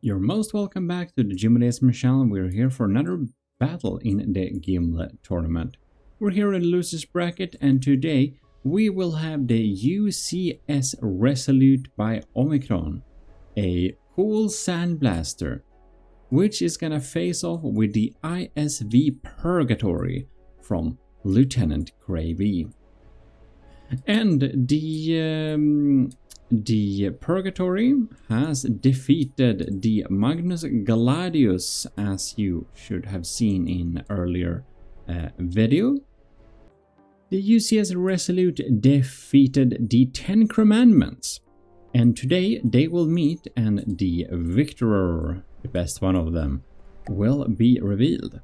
You're most welcome back to the GMODISM channel. We're here for another battle in the Gimle tournament. We're here in the losers bracket, and today we will have the UCS Resolute by Omicron, a cool sandblaster, which is gonna face off with the ISV Purgatory from Lieutenant Gravy. And the Purgatory has defeated the Magnus Gladius, as you should have seen in earlier video. The UCS Resolute defeated the 10 Commandments, and today they will meet and the victor, the best one of them, will be revealed.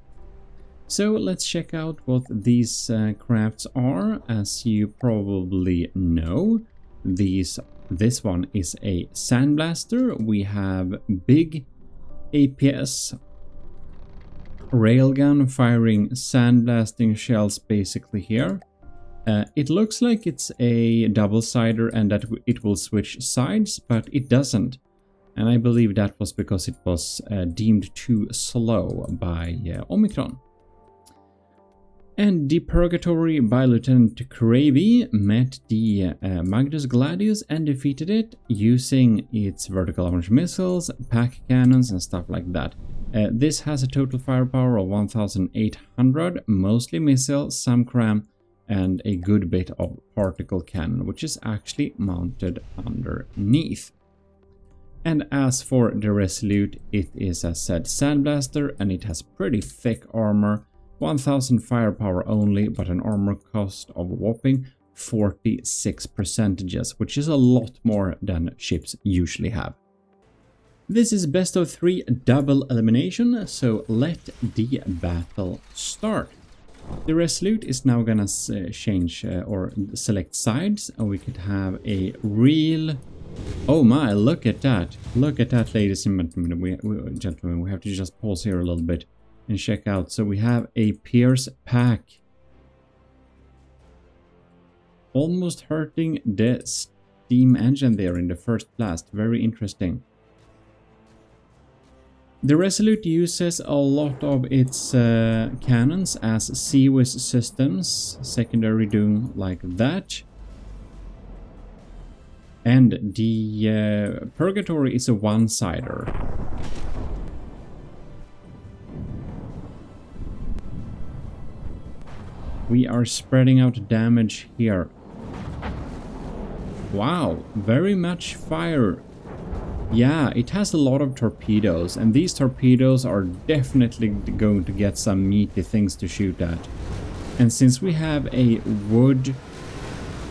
So let's check out what these crafts are. As you probably know, this one is a sandblaster. We have big APS railgun firing sandblasting shells basically here. It looks like it's a double-sider and that it will switch sides, but it doesn't. And I believe that was because it was deemed too slow by Omicron. And the Purgatory by Lieutenant Gravy met the Magnus Gladius and defeated it using its vertical launch missiles, pack cannons and stuff like that. This has a total firepower of 1,800, mostly missile, some cram, and a good bit of particle cannon, which is actually mounted underneath. And as for the Resolute, it is, as said, sandblaster, and it has pretty thick armor. 1,000 firepower only, but an armor cost of a whopping 46%, which is a lot more than ships usually have. This is best of 3 double elimination, so let the battle start. The Resolute is now gonna change or select sides, and we could have a real... Oh my, look at that. Look at that, ladies and gentlemen. We have to just pause here a little bit and check out. So we have a Pierce pack, almost hurting the steam engine there in the first blast. Very interesting. The Resolute uses a lot of its cannons as CWIS systems, secondary doing like that. And the Purgatory is a one-sider. We are spreading out damage here. Wow, very much fire. Yeah, it has a lot of torpedoes, and these torpedoes are definitely going to get some meaty things to shoot at. And since we have a wood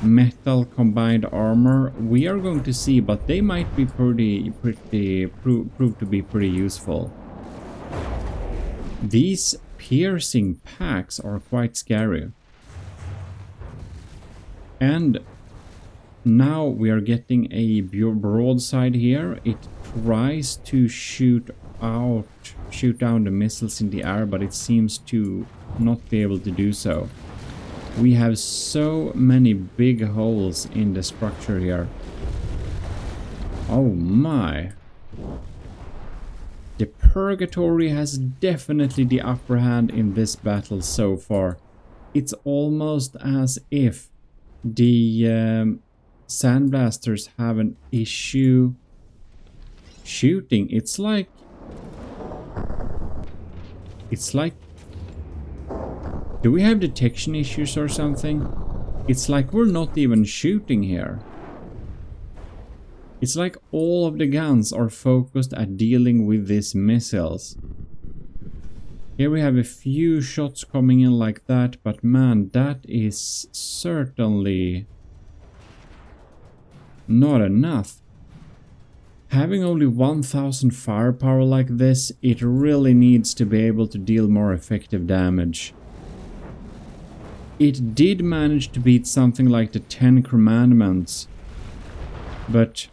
metal combined armor, we are going to see, but they might be prove to be pretty useful. These piercing packs are quite scary. And now we are getting a broadside here. It tries to shoot down the missiles in the air, but it seems to not be able to do so. We have so many big holes in the structure here. Oh my. The Purgatory has definitely the upper hand in this battle so far. It's almost as if the sandblasters have an issue shooting. It's like do we have detection issues or something? It's like we're not even shooting here. It's like all of the guns are focused at dealing with these missiles. Here we have a few shots coming in like that, but man, that is certainly not enough. Having only 1,000 firepower like this, it really needs to be able to deal more effective damage. It did manage to beat something like the 10 Commandments, but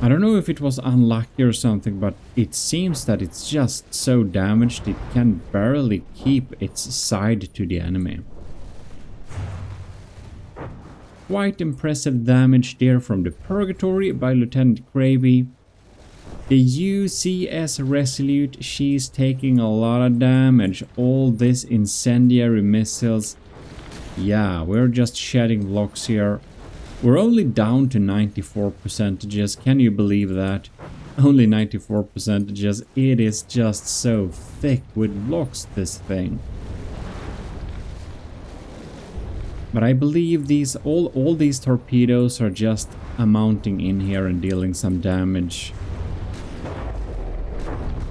I don't know if it was unlucky or something, but it seems that it's just so damaged it can barely keep its side to the enemy. quite impressive damage there from the Purgatory by Lieutenant Gravy. The UCS Resolute, she's taking a lot of damage. All this incendiary missiles. Yeah, we're just shedding blocks here. We're only down to 94%. Can you believe that? Only 94%. It is just so thick with blocks, this thing. But I believe these all these torpedoes are just amounting in here and dealing some damage.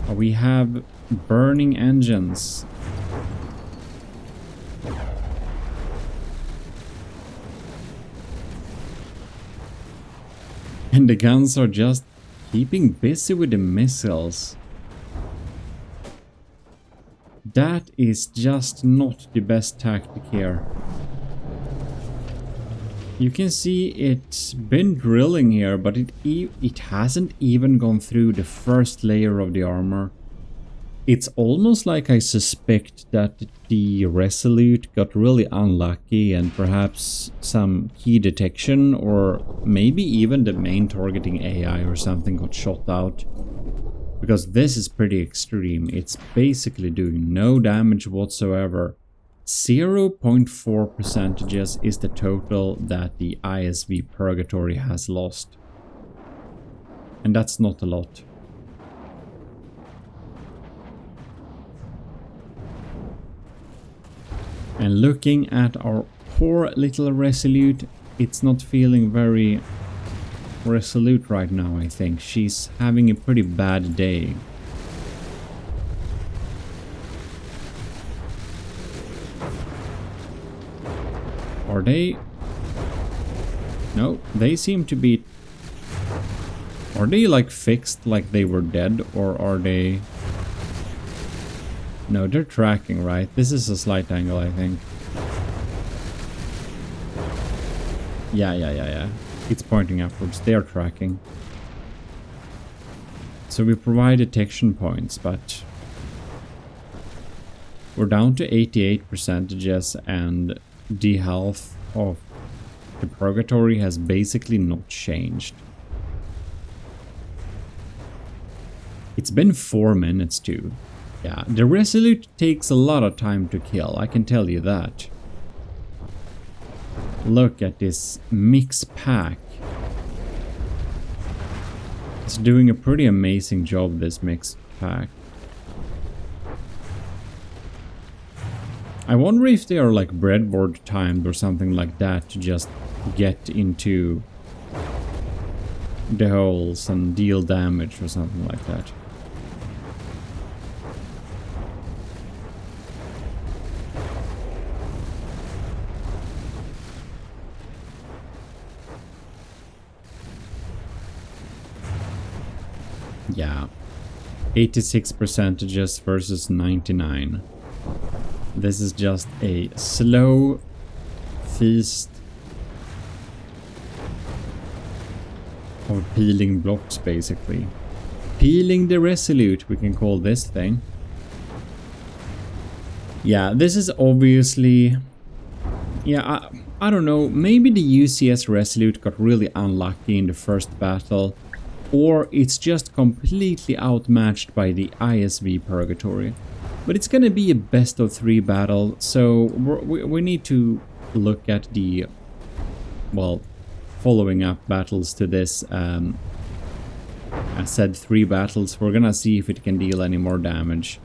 We have burning engines. And the guns are just keeping busy with the missiles. That is just not the best tactic here. You can see it's been drilling here, but it hasn't even gone through the first layer of the armor. It's almost like I suspect that the Resolute got really unlucky and perhaps some key detection, or maybe even the main targeting AI or something got shot out. Because this is pretty extreme. It's basically doing no damage whatsoever. 0.4% is the total that the ISV Purgatory has lost. And that's not a lot. And looking at our poor little Resolute, it's not feeling very resolute right now, I think. She's having a pretty bad day. Are they? No, they seem to be... Are they like fixed like they were dead, or are they... No, they're tracking, right? This is a slight angle, I think. Yeah. It's pointing upwards. They're tracking. So we provide detection points, but... We're down to 88%, and the health of the Purgatory has basically not changed. It's been 4 minutes too. Yeah, the Resolute takes a lot of time to kill, I can tell you that. Look at this mix pack. It's doing a pretty amazing job, this mix pack. I wonder if they are like breadboard timed or something like that to just get into the holes and deal damage or something like that. Yeah, 86% versus 99. This is just a slow feast of peeling blocks, basically. Peeling the Resolute, we can call this thing. Yeah, this is obviously... Yeah, I don't know, maybe the UCS Resolute got really unlucky in the first battle, or it's just completely outmatched by the ISV Purgatory. But it's gonna be a best of 3 battle, so we need to look at the, well, following up battles to this. I said 3 battles, we're gonna see if it can deal any more damage.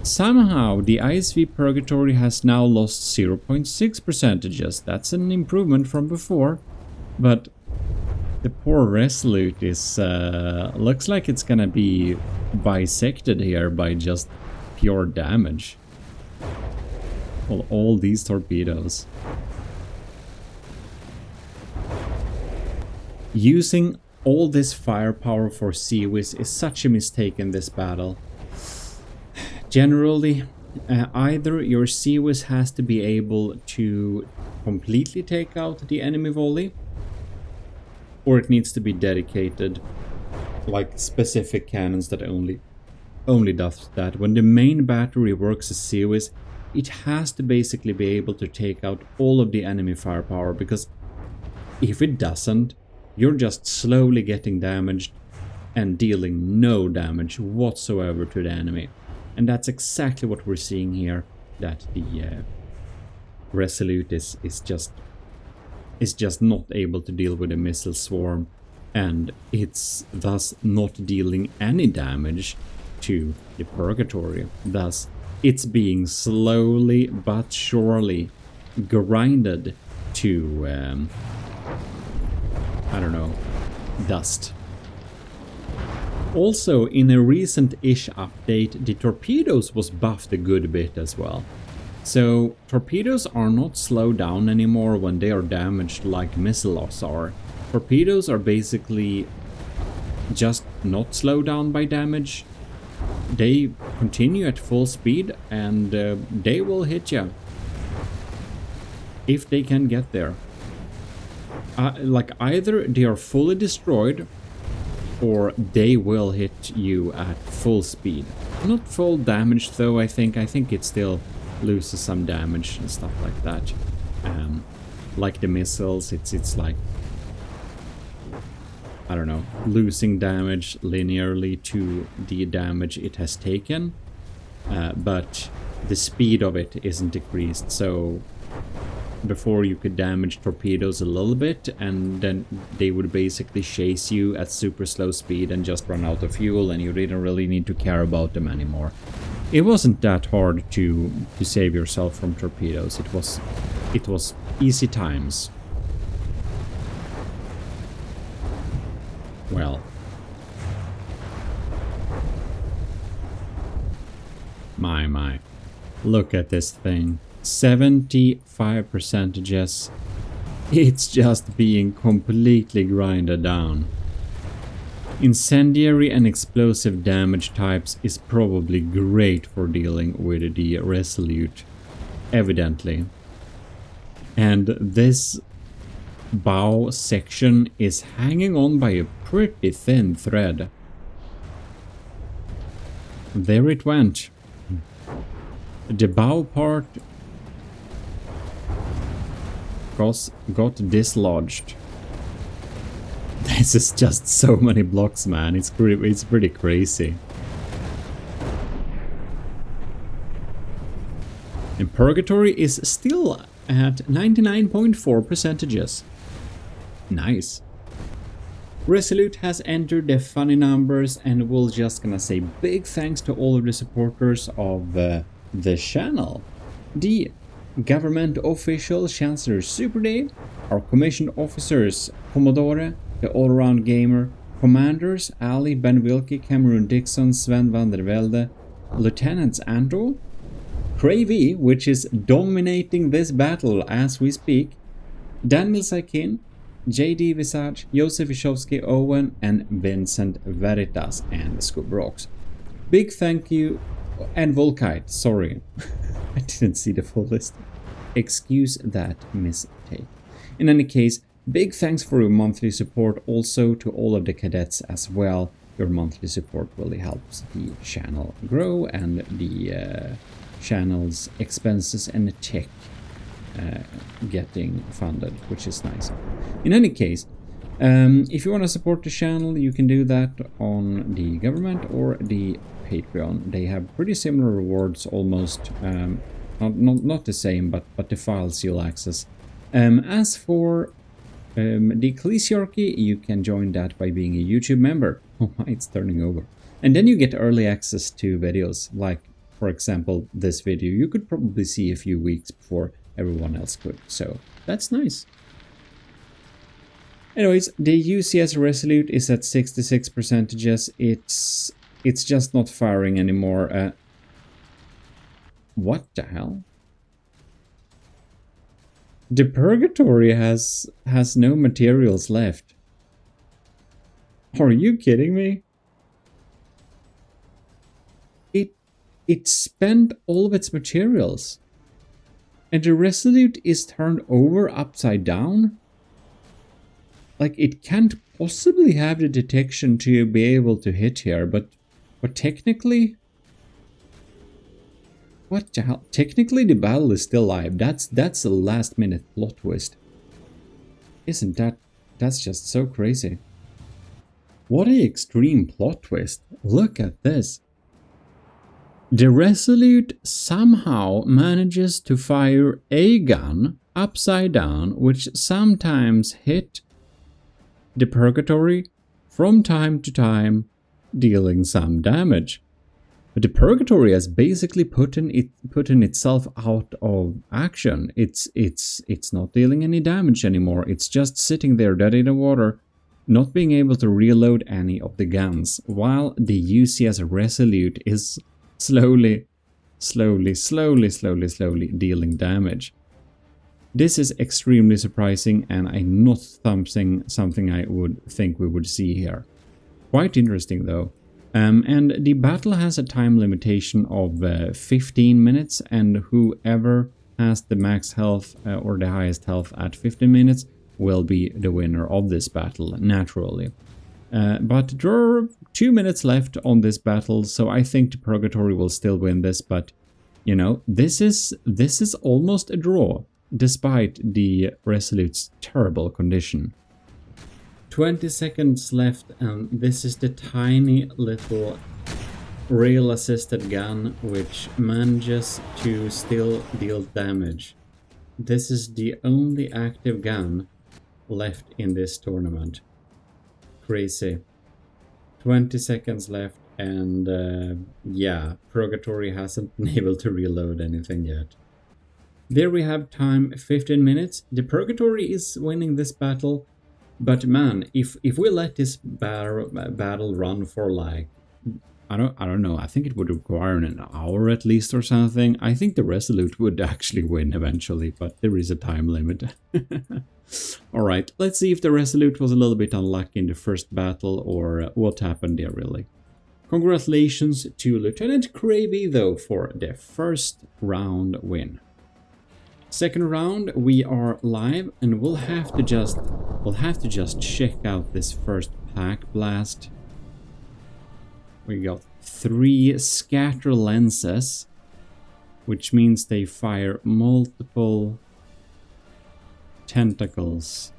Somehow, the ISV Purgatory has now lost 0.6%. That's an improvement from before, but the poor Resolute is, looks like it's gonna be bisected here by just pure damage. Well, all these torpedoes. Using all this firepower for CIWS is such a mistake in this battle. Generally, either your CIWS has to be able to completely take out the enemy volley, or it needs to be dedicated, like specific cannons that only does that. When the main battery works as CIWS, it has to basically be able to take out all of the enemy firepower, because If it doesn't, you're just slowly getting damaged and dealing no damage whatsoever to the enemy. And that's exactly what we're seeing here, that the Resolute is just not able to deal with a missile swarm, and it's thus not dealing any damage to the Purgatory. Thus, it's being slowly but surely grinded to, I don't know, dust. Also, in a recent-ish update, the torpedoes was buffed a good bit as well. So, torpedoes are not slowed down anymore when they are damaged like missiles are. Torpedoes are basically just not slowed down by damage. They continue at full speed and they will hit you if they can get there. Like either they are fully destroyed or they will hit you at full speed. Not full damage though, I think it still loses some damage and stuff like that. Like the missiles, it's like, I don't know, losing damage linearly to the damage it has taken, but the speed of it isn't decreased. So before you could damage torpedoes a little bit and then they would basically chase you at super slow speed and just run out of fuel, and you didn't really need to care about them anymore. It wasn't that hard to save yourself from torpedoes. It was easy times. Well, my, look at this thing. 75%. It's just being completely grinded down. Incendiary and explosive damage types is probably great for dealing with the Resolute, evidently. And this bow section is hanging on by a pretty thin thread. There it went. The bow part got dislodged. This is just so many blocks, man. It's pretty crazy. And Purgatory is still at 99.4%. Nice. Resolute has entered the funny numbers, and we're just gonna say big thanks to all of the supporters of the channel. The government official Chancellor Superday, our commissioned officers Commodore, the all-around gamer, commanders Ali, Ben Wilkie, Cameron Dixon, Sven van der Velde, Lieutenants Anto, Cravey, which is dominating this battle as we speak, Daniel Saikin, JD Visage, Josef Ishowski, Owen, and Vincent Veritas, and Scoop Rocks. Big thank you, and Volkite, sorry, I didn't see the full list. Excuse that mistake. In any case, big thanks for your monthly support also to all of the cadets as well. Your monthly support really helps the channel grow and the channel's expenses and the tech getting funded, which is nice. In any case, if you want to support the channel, you can do that on the government or the Patreon. They have pretty similar rewards almost. Not the same, but the files you'll access. As for the Ecclesiarchy, you can join that by being a YouTube member. Oh my, it's turning over. And then you get early access to videos, like, for example, this video. You could probably see a few weeks before everyone else could, so that's nice. Anyways, the UCS Resolute is at 66%. It's just not firing anymore. What the hell? The Purgatory has no materials left. Are you kidding me? It spent all of its materials. And the Resolute is turned over upside down? Like, it can't possibly have the detection to be able to hit here, but technically... What the hell? Technically the battle is still live. That's a last minute plot twist. Isn't that's just so crazy. What an extreme plot twist. Look at this. The Resolute somehow manages to fire a gun upside down, which sometimes hit the Purgatory from time to time, dealing some damage. But the Purgatory has basically put itself out of action. It's not dealing any damage anymore. It's just sitting there dead in the water, not being able to reload any of the guns, while the UCS Resolute is slowly dealing damage. This is extremely surprising, and I'm not something I would think we would see here. Quite interesting though. And the battle has a time limitation of 15 minutes, and whoever has the max health or the highest health at 15 minutes will be the winner of this battle, naturally. But there are 2 minutes left on this battle, so I think the Purgatory will still win this, but you know, this is almost a draw, despite the Resolute's terrible condition. 20 seconds left, and this is the tiny little rail-assisted gun which manages to still deal damage. This is the only active gun left in this tournament. Crazy. 20 seconds left, and yeah, Purgatory hasn't been able to reload anything yet. There we have time, 15 minutes. The Purgatory is winning this battle. But man, if we let this battle run for like, I don't know, I think it would require an hour at least or something. I think the Resolute would actually win eventually, but there is a time limit. Alright, let's see if the Resolute was a little bit unlucky in the first battle, or what happened there really. Congratulations to Lieutenant Kraby though for the first round win. Second round, we are live, and we'll have to just check out this first pack blast. We got 3 scatter lenses, which means they fire multiple tentacles.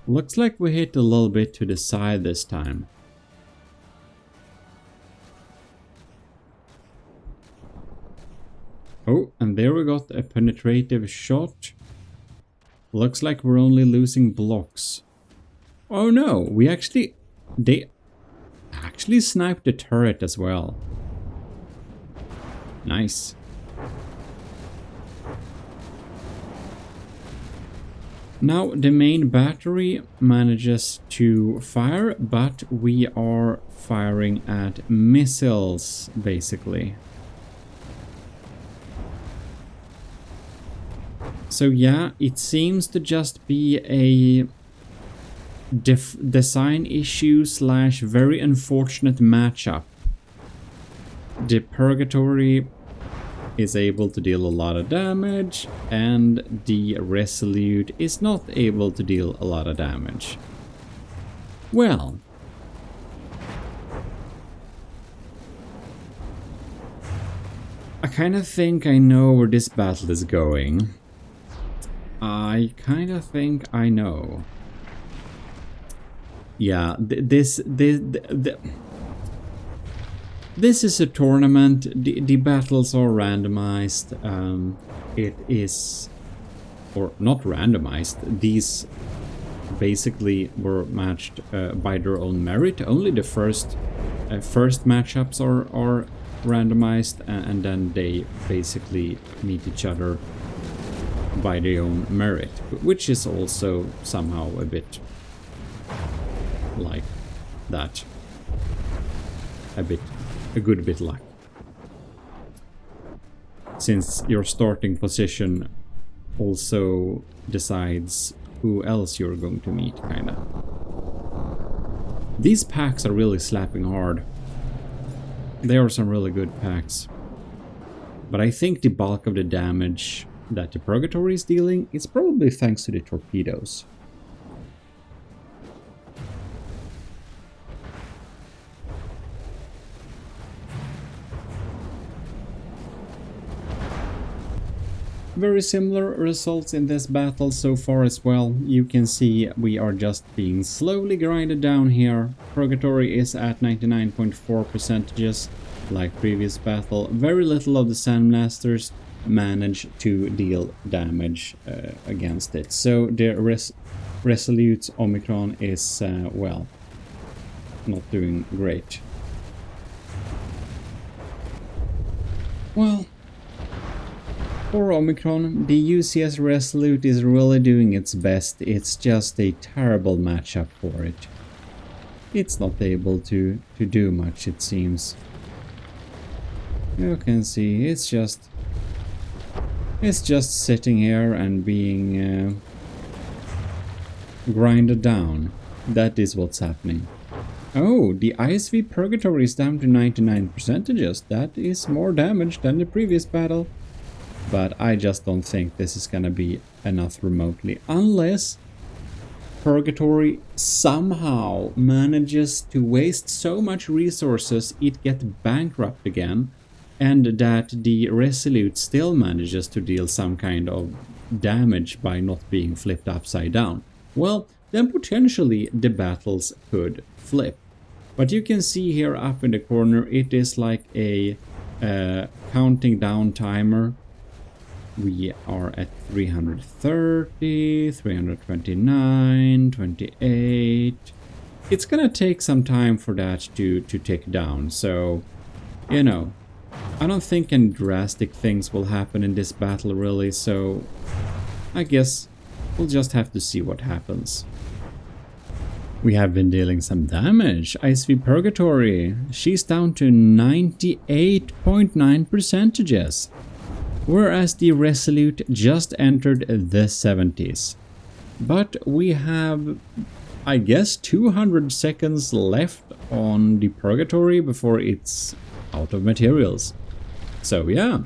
Looks like we hit a little bit to the side this time. Oh, and there we got a penetrative shot. Looks like we're only losing blocks. Oh no, they actually sniped the turret as well. Nice. Now the main battery manages to fire, but we are firing at missiles, basically. So yeah, it seems to just be a design issue / very unfortunate matchup. The Purgatory is able to deal a lot of damage, and the Resolute is not able to deal a lot of damage. Well, I kind of think I know where this battle is going. I kind of think I know. Yeah, this is a tournament. The battles are randomized. It is, or not randomized. These basically were matched by their own merit. Only the first matchups are randomized, and then they basically meet each other by their own merit, which is also somehow a bit like that. A good bit luck. Since your starting position also decides who else you're going to meet, kinda. These packs are really slapping hard. There are some really good packs. But I think the bulk of the damage that the Purgatory is dealing is probably thanks to the torpedoes. Very similar results in this battle so far as well. You can see we are just being slowly grinded down here. Purgatory is at 99.4%, like previous battle. Very little of the Sandblasters manage to deal damage against it. So the Resolute Omicron is, well, not doing great. Well, for Omicron, the UCS Resolute is really doing its best. It's just a terrible matchup for it. It's not able to do much, it seems. You can see it's just sitting here and being grinded down. That is what's happening. Oh, the ISV Purgatory is down to 99%. That is more damage than the previous battle. But I just don't think this is gonna be enough remotely. Unless Purgatory somehow manages to waste so much resources it gets bankrupt again. And that the Resolute still manages to deal some kind of damage by not being flipped upside down. Well, then potentially the battles could flip. But you can see here up in the corner, it is like a counting down timer. We are at 330, 329, 28. It's gonna take some time for that to tick down, so, you know, I don't think any drastic things will happen in this battle really, so I guess we'll just have to see what happens. We have been dealing some damage. ISV Purgatory, she's down to 98.9%, whereas the Resolute just entered the 70s. But we have, I guess, 200 seconds left on the Purgatory before it's out of materials. So yeah,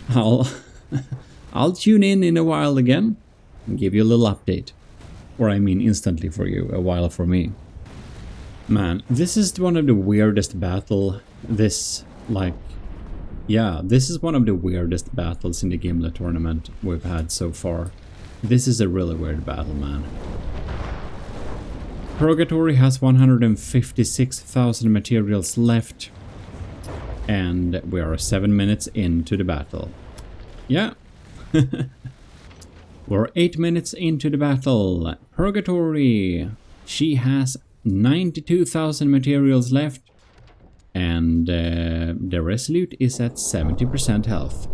I'll tune in a while again and give you a little update. Or I mean instantly for you, a while for me. Man, this is one of the weirdest battle. This is one of the weirdest battles in the Gimle tournament we've had so far. This is a really weird battle, man. Purgatory has 156,000 materials left. And we are 7 minutes into the battle. Yeah. We're 8 minutes into the battle. Purgatory. She has 92,000 materials left. And the Resolute is at 70% health.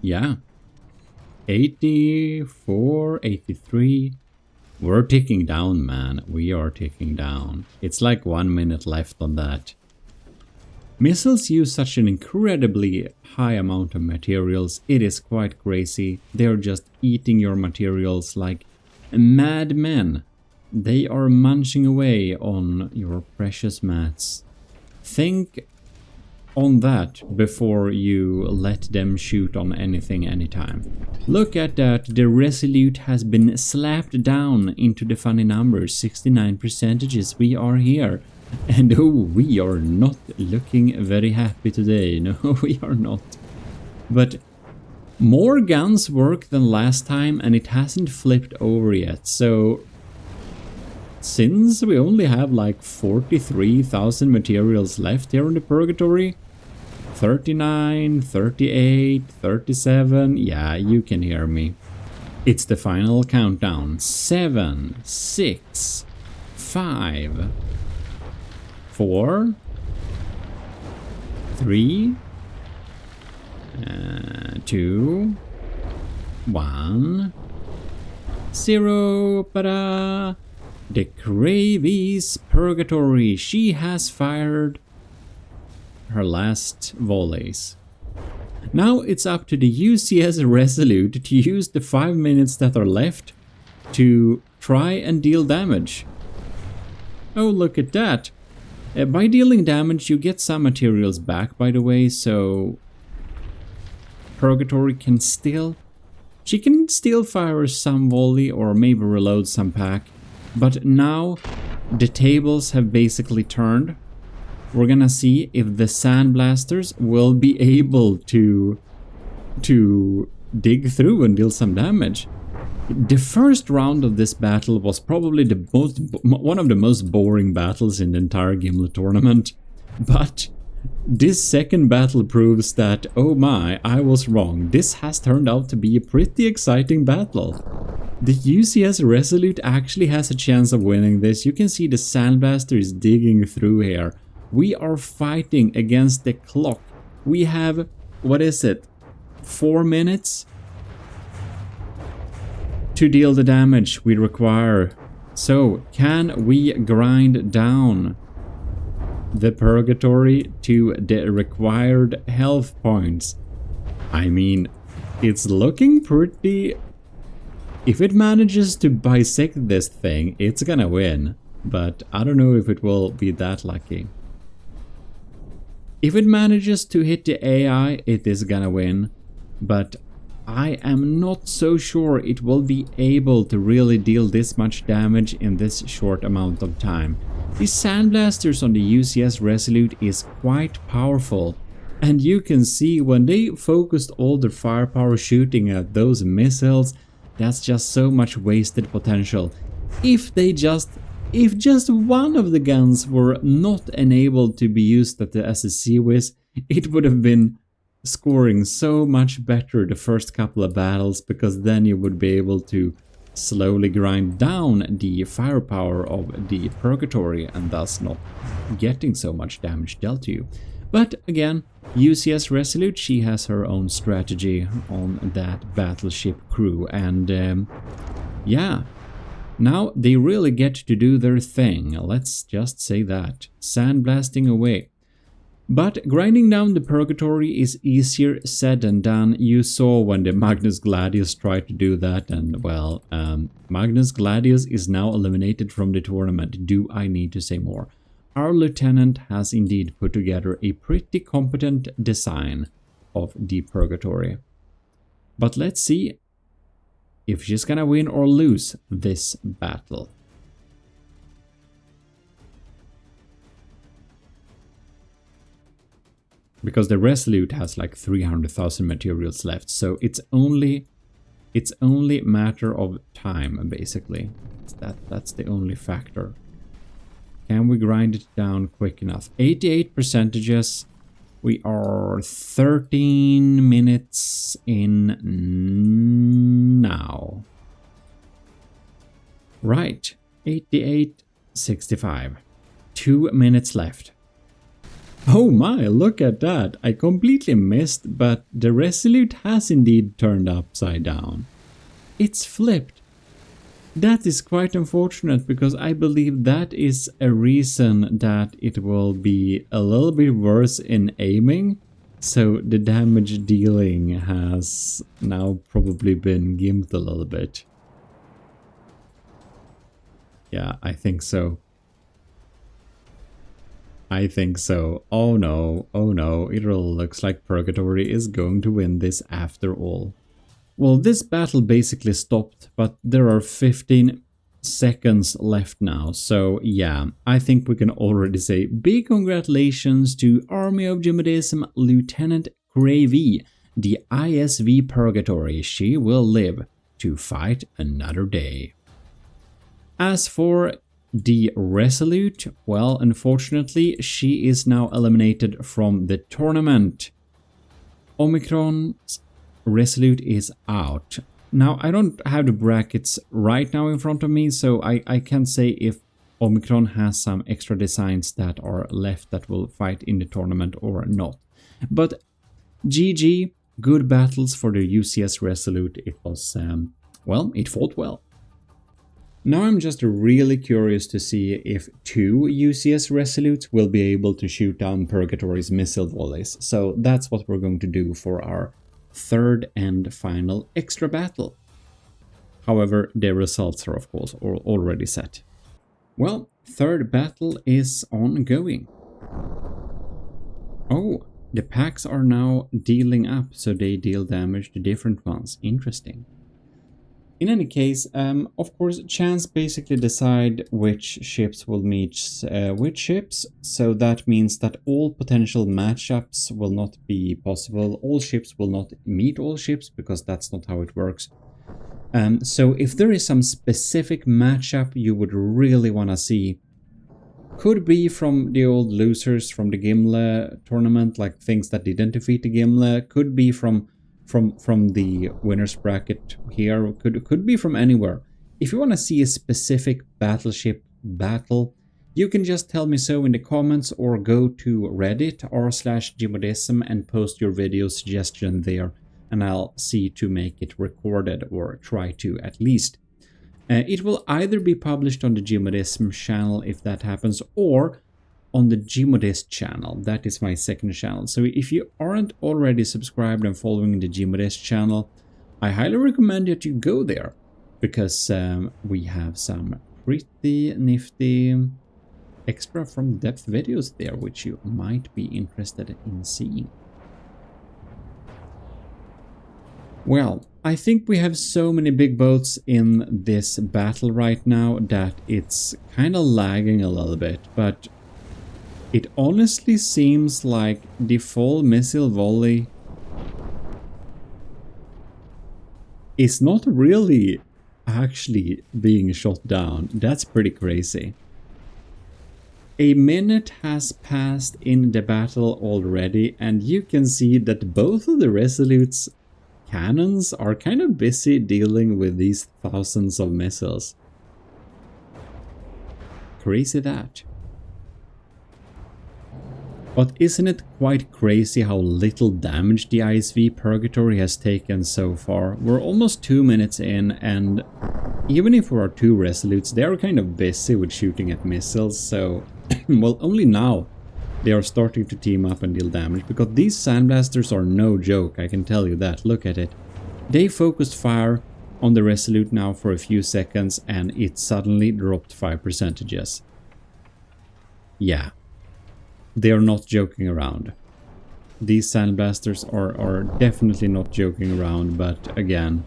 Yeah. 84, 83. We're ticking down, man. We are ticking down. It's like 1 minute left on that. Missiles use such an incredibly high amount of materials. It is quite crazy. They're just eating your materials like madmen. They are munching away on your precious mats. Think on that before you let them shoot on anything anytime. Look at that, the Resolute has been slapped down into the funny numbers, 69%. We are here. And oh, we are not looking very happy today. No, we are not. But more guns work than last time and it hasn't flipped over yet. So since we only have like 43,000 materials left here in the Purgatory, 39, 38, 37, yeah, you can hear me. It's the final countdown. 7, 6, 5, 4, 3, 2, 1, 0, ta-da! The Gravy's Purgatory. She has fired her last volleys. Now it's up to the UCS Resolute to use the 5 minutes that are left to try and deal damage. Oh, look at that. By dealing damage you get some materials back, by the way, so Purgatory can still... She can still fire some volley or maybe reload some pack. But now the tables have basically turned we're gonna see if the sandblasters will be able to dig through and deal some damage. The first round of this battle was probably one of the most boring battles in the entire Gimle tournament, but this second battle proves that, oh my, I was wrong. This has turned out to be a pretty exciting battle. The UCS Resolute actually has a chance of winning this. You can see the sandblaster is digging through here. We are fighting against the clock. We have, what is it, 4 minutes to deal the damage we require. So, can we grind down the Purgatory to the required health points? I mean, it's looking pretty... If it manages to bisect this thing, it's gonna win. But I don't know if it will be that lucky. If it manages to hit the AI, it is gonna win. But I am not so sure it will be able to really deal this much damage in this short amount of time. The sandblasters on the UCS Resolute is quite powerful, and you can see when they focused all their firepower shooting at those missiles, that's just so much wasted potential. If just one of the guns were not enabled to be used as a sea whiz, it would have been scoring so much better the first couple of battles, because then you would be able to slowly grind down the firepower of the Purgatory and thus not getting so much damage dealt to you. But again, UCS Resolute, she has her own strategy on that battleship crew, and yeah, now they really get to do their thing, let's just say that. Sandblasting away. But grinding down the Purgatory is easier said than done. You saw when the Magnus Gladius tried to do that, and well, Magnus Gladius is now eliminated from the tournament. Do I need to say more? Our lieutenant has indeed put together a pretty competent design of the Purgatory. But let's see if she's gonna win or lose this battle. Because the Resolute has like 300,000 materials left, so it's only matter of time, basically. That's the only factor. Can we grind it down quick enough? 88%. We are 13 minutes in now. Right, 88.65. 2 minutes left. Oh my, look at that. I completely missed, but the Resolute has indeed turned upside down. It's flipped. That is quite unfortunate, because I believe that is a reason that it will be a little bit worse in aiming. So the damage dealing has now probably been gimped a little bit. Yeah, I think so. I think so. Oh no, it really looks like Purgatory is going to win this after all. Well, this battle basically stopped, but there are 15 seconds left now, so yeah, I think we can already say big congratulations to Army of GMODISM Lieutenant Gravy, the ISV Purgatory. She will live to fight another day. As for the Resolute, well, unfortunately, she is now eliminated from the tournament. Omicron's Resolute is out. Now, I don't have the brackets right now in front of me, so I can't say if Omicron has some extra designs that are left that will fight in the tournament or not. But GG, good battles for the UCS Resolute. It was, well, it fought well. Now I'm just really curious to see if 2 UCS Resolutes will be able to shoot down Purgatory's missile volleys. So that's what we're going to do for our third and final extra battle. However, the results are of course already set. Well, third battle is ongoing. Oh, the packs are now dealing up, so they deal damage to different ones. Interesting. In any case, of course, chance basically decide which ships will meet which ships, so that means that all potential matchups will not be possible. All ships will not meet all ships, because that's not how it works. So if there is some specific matchup you would really want to see, could be from the old losers from the Gimle tournament, like things that didn't defeat the Gimle, could be from the winner's bracket here, could be from anywhere. If you want to see a specific battleship battle, you can just tell me so in the comments, or go to Reddit r/GMODISM and post your video suggestion there, and I'll see to make it recorded, or try to at least. It will either be published on the GMODISM channel if that happens, or on the GMODISM channel. That is my second channel. So if you aren't already subscribed and following the GMODISM channel, I highly recommend that you go there, because we have some pretty nifty extra from depth videos there, which you might be interested in seeing. Well, I think we have so many big boats in this battle right now that it's kind of lagging a little bit, but it honestly seems like the full missile volley is not really actually being shot down. That's pretty crazy. A minute has passed in the battle already, and you can see that both of the Resolute's cannons are kind of busy dealing with these thousands of missiles. Crazy that. But isn't it quite crazy how little damage the ISV Purgatory has taken so far? We're almost 2 minutes in, and even if we're 2 Resolutes, they're kind of busy with shooting at missiles, so well, only now they are starting to team up and deal damage, because these sandblasters are no joke, I can tell you that. Look at it. They focused fire on the Resolute now for a few seconds, and it suddenly dropped 5%. Yeah. They are not joking around. These sandblasters are definitely not joking around, but again,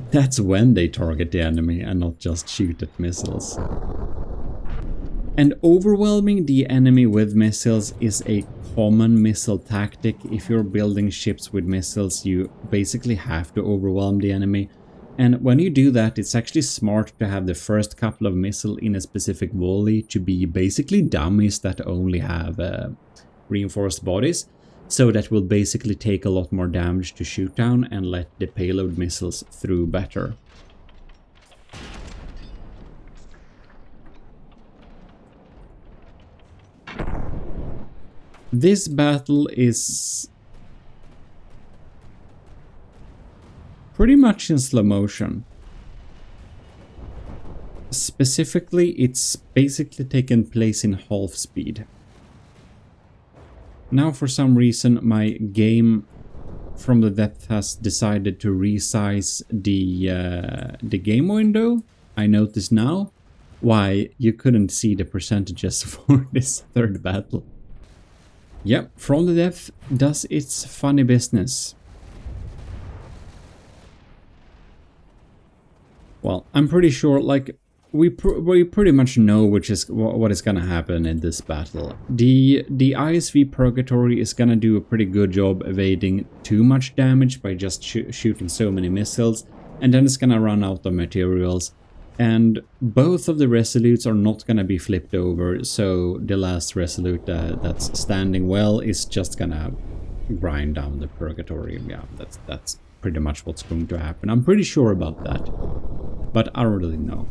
that's when they target the enemy and not just shoot at missiles. And overwhelming the enemy with missiles is a common missile tactic. If you're building ships with missiles, you basically have to overwhelm the enemy. And when you do that, it's actually smart to have the first couple of missiles in a specific volley to be basically dummies that only have reinforced bodies. So that will basically take a lot more damage to shoot down and let the payload missiles through better. This battle is pretty much in slow motion. Specifically, it's basically taken place in half speed. Now, for some reason, my game from the depth has decided to resize the game window. I notice now why you couldn't see the percentages for this third battle. Yep, From the Depth does its funny business. Well, I'm pretty sure, like, we pretty much know what is gonna happen in this battle. The ISV Purgatory is gonna do a pretty good job evading too much damage by just shooting so many missiles, and then it's gonna run out of materials. And both of the Resolutes are not gonna be flipped over, so the last Resolute that's standing well is just gonna grind down the Purgatory. Yeah, that's pretty much what's going to happen. I'm pretty sure about that, but I don't really know.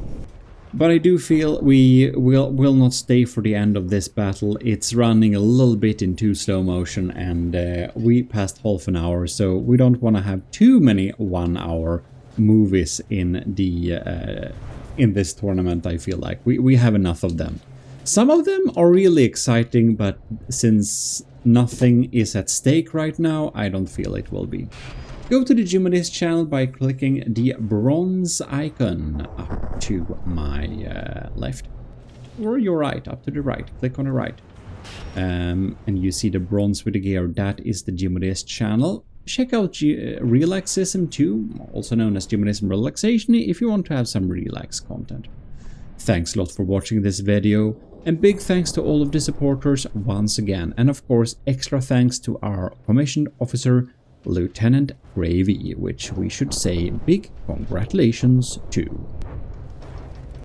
But I do feel we will not stay for the end of this battle. It's running a little bit in too slow motion, and we passed half an hour, so we don't want to have too many 1 hour movies in the in this tournament. I feel like we have enough of them. Some of them are really exciting, but since nothing is at stake right now, I don't feel it will be. Go to the GMODISM channel by clicking the bronze icon up to my left, or your right, up to the right. Click on the right, and you see the bronze with the gear. That is the GMODISM channel. check out Relaxism 2, also known as GMODISM Relaxation, if you want to have some relax content. Thanks a lot for watching this video, and big thanks to all of the supporters once again, and of course extra thanks to our commissioned officer, Lieutenant Gravy, which we should say big congratulations to.